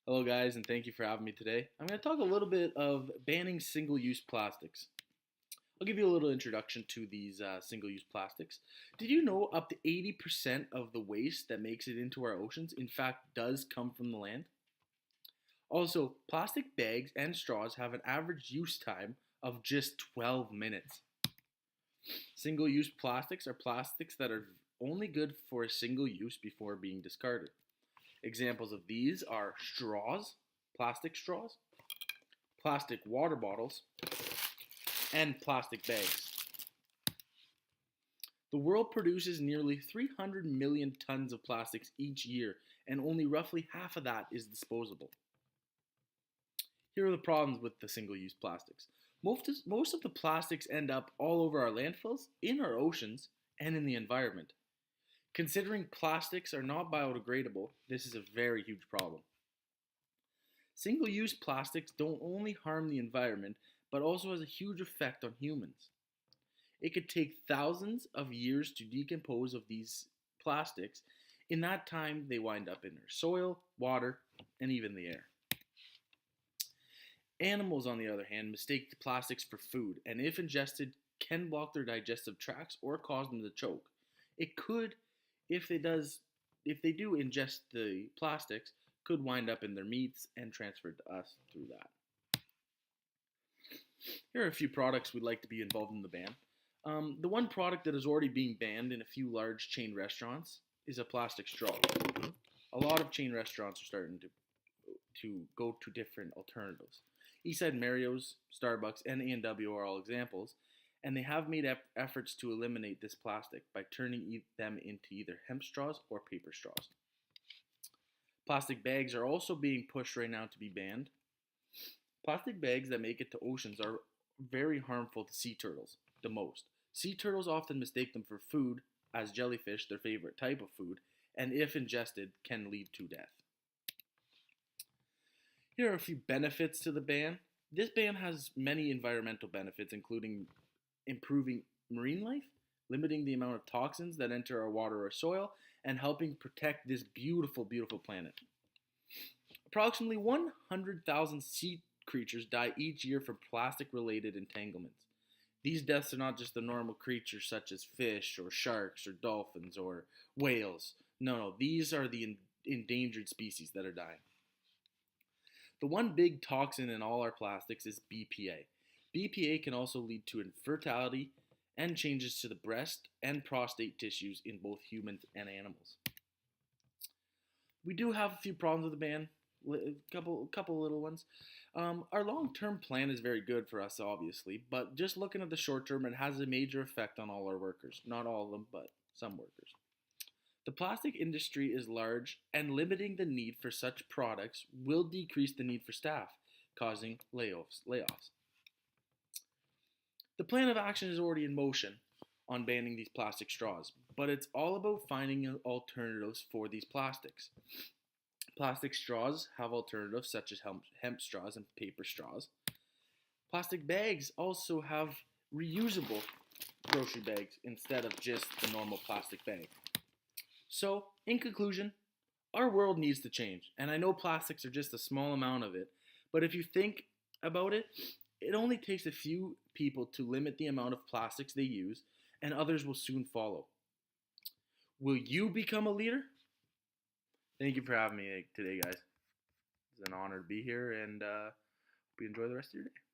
Hello, guys, and thank you for having me today. I'm going to talk a little bit of banning single use plastics. I'll give you a little introduction to these single use plastics. Did you know up to 80% of the waste that makes it into our oceans, in fact, does come from the land? Also, plastic bags and straws have an average use time of just 12 minutes. Single use plastics are plastics that are only good for a single use before being discarded. Examples of these are straws, plastic water bottles, and plastic bags. The world produces nearly 300 million tons of plastics each year, and only roughly half of that is disposable. Here are the problems with the single-use plastics. Most of the plastics end up all over our landfills, in our oceans, and in the environment. Considering plastics are not biodegradable, this is a very huge problem. Single-use plastics don't only harm the environment, but also has a huge effect on humans. It could take thousands of years to decompose of these plastics. In that time, they wind up in our soil, water, and even the air. Animals, on the other hand, mistake the plastics for food, and if ingested, can block their digestive tracts or cause them to choke. It could, if they do ingest the plastics, could wind up in their meats and transferred to us through that. Here are a few products we'd like to be involved in the ban. The one product that is already being banned in a few large chain restaurants is a plastic straw. A lot of chain restaurants are starting to go to different alternatives. Eastside Mario's, Starbucks, and A&W are all examples, and they have made efforts to eliminate this plastic by turning them into either hemp straws or paper straws. Plastic bags are also being pushed right now to be banned. Plastic bags that make it to oceans are very harmful to sea turtles, the most. Sea turtles often mistake them for food, as jellyfish, their favorite type of food, and if ingested, can lead to death. Here are a few benefits to the ban. This ban has many environmental benefits, including improving marine life, limiting the amount of toxins that enter our water or soil, and helping protect this beautiful, beautiful planet. Approximately 100,000 sea creatures die each year from plastic-related entanglements. These deaths are not just the normal creatures such as fish or sharks or dolphins or whales. No, these are the endangered species that are dying. The one big toxin in all our plastics is BPA. BPA can also lead to infertility and changes to the breast and prostate tissues in both humans and animals. We do have a few problems with the ban, a couple little ones. Our long-term plan is very good for us, obviously, but just looking at the short term, it has a major effect on all our workers. Not all of them, but some workers. The plastic industry is large, and limiting the need for such products will decrease the need for staff, causing layoffs. The plan of action is already in motion on banning these plastic straws, but it's all about finding alternatives for these plastics. Plastic straws have alternatives such as hemp straws and paper straws. Plastic bags also have reusable grocery bags instead of just the normal plastic bag. So, in conclusion, our world needs to change, and I know plastics are just a small amount of it, but if you think about it, it only takes a few people to limit the amount of plastics they use, and others will soon follow. Will you become a leader? Thank you for having me today, guys. It's an honor to be here, and hope you enjoy the rest of your day.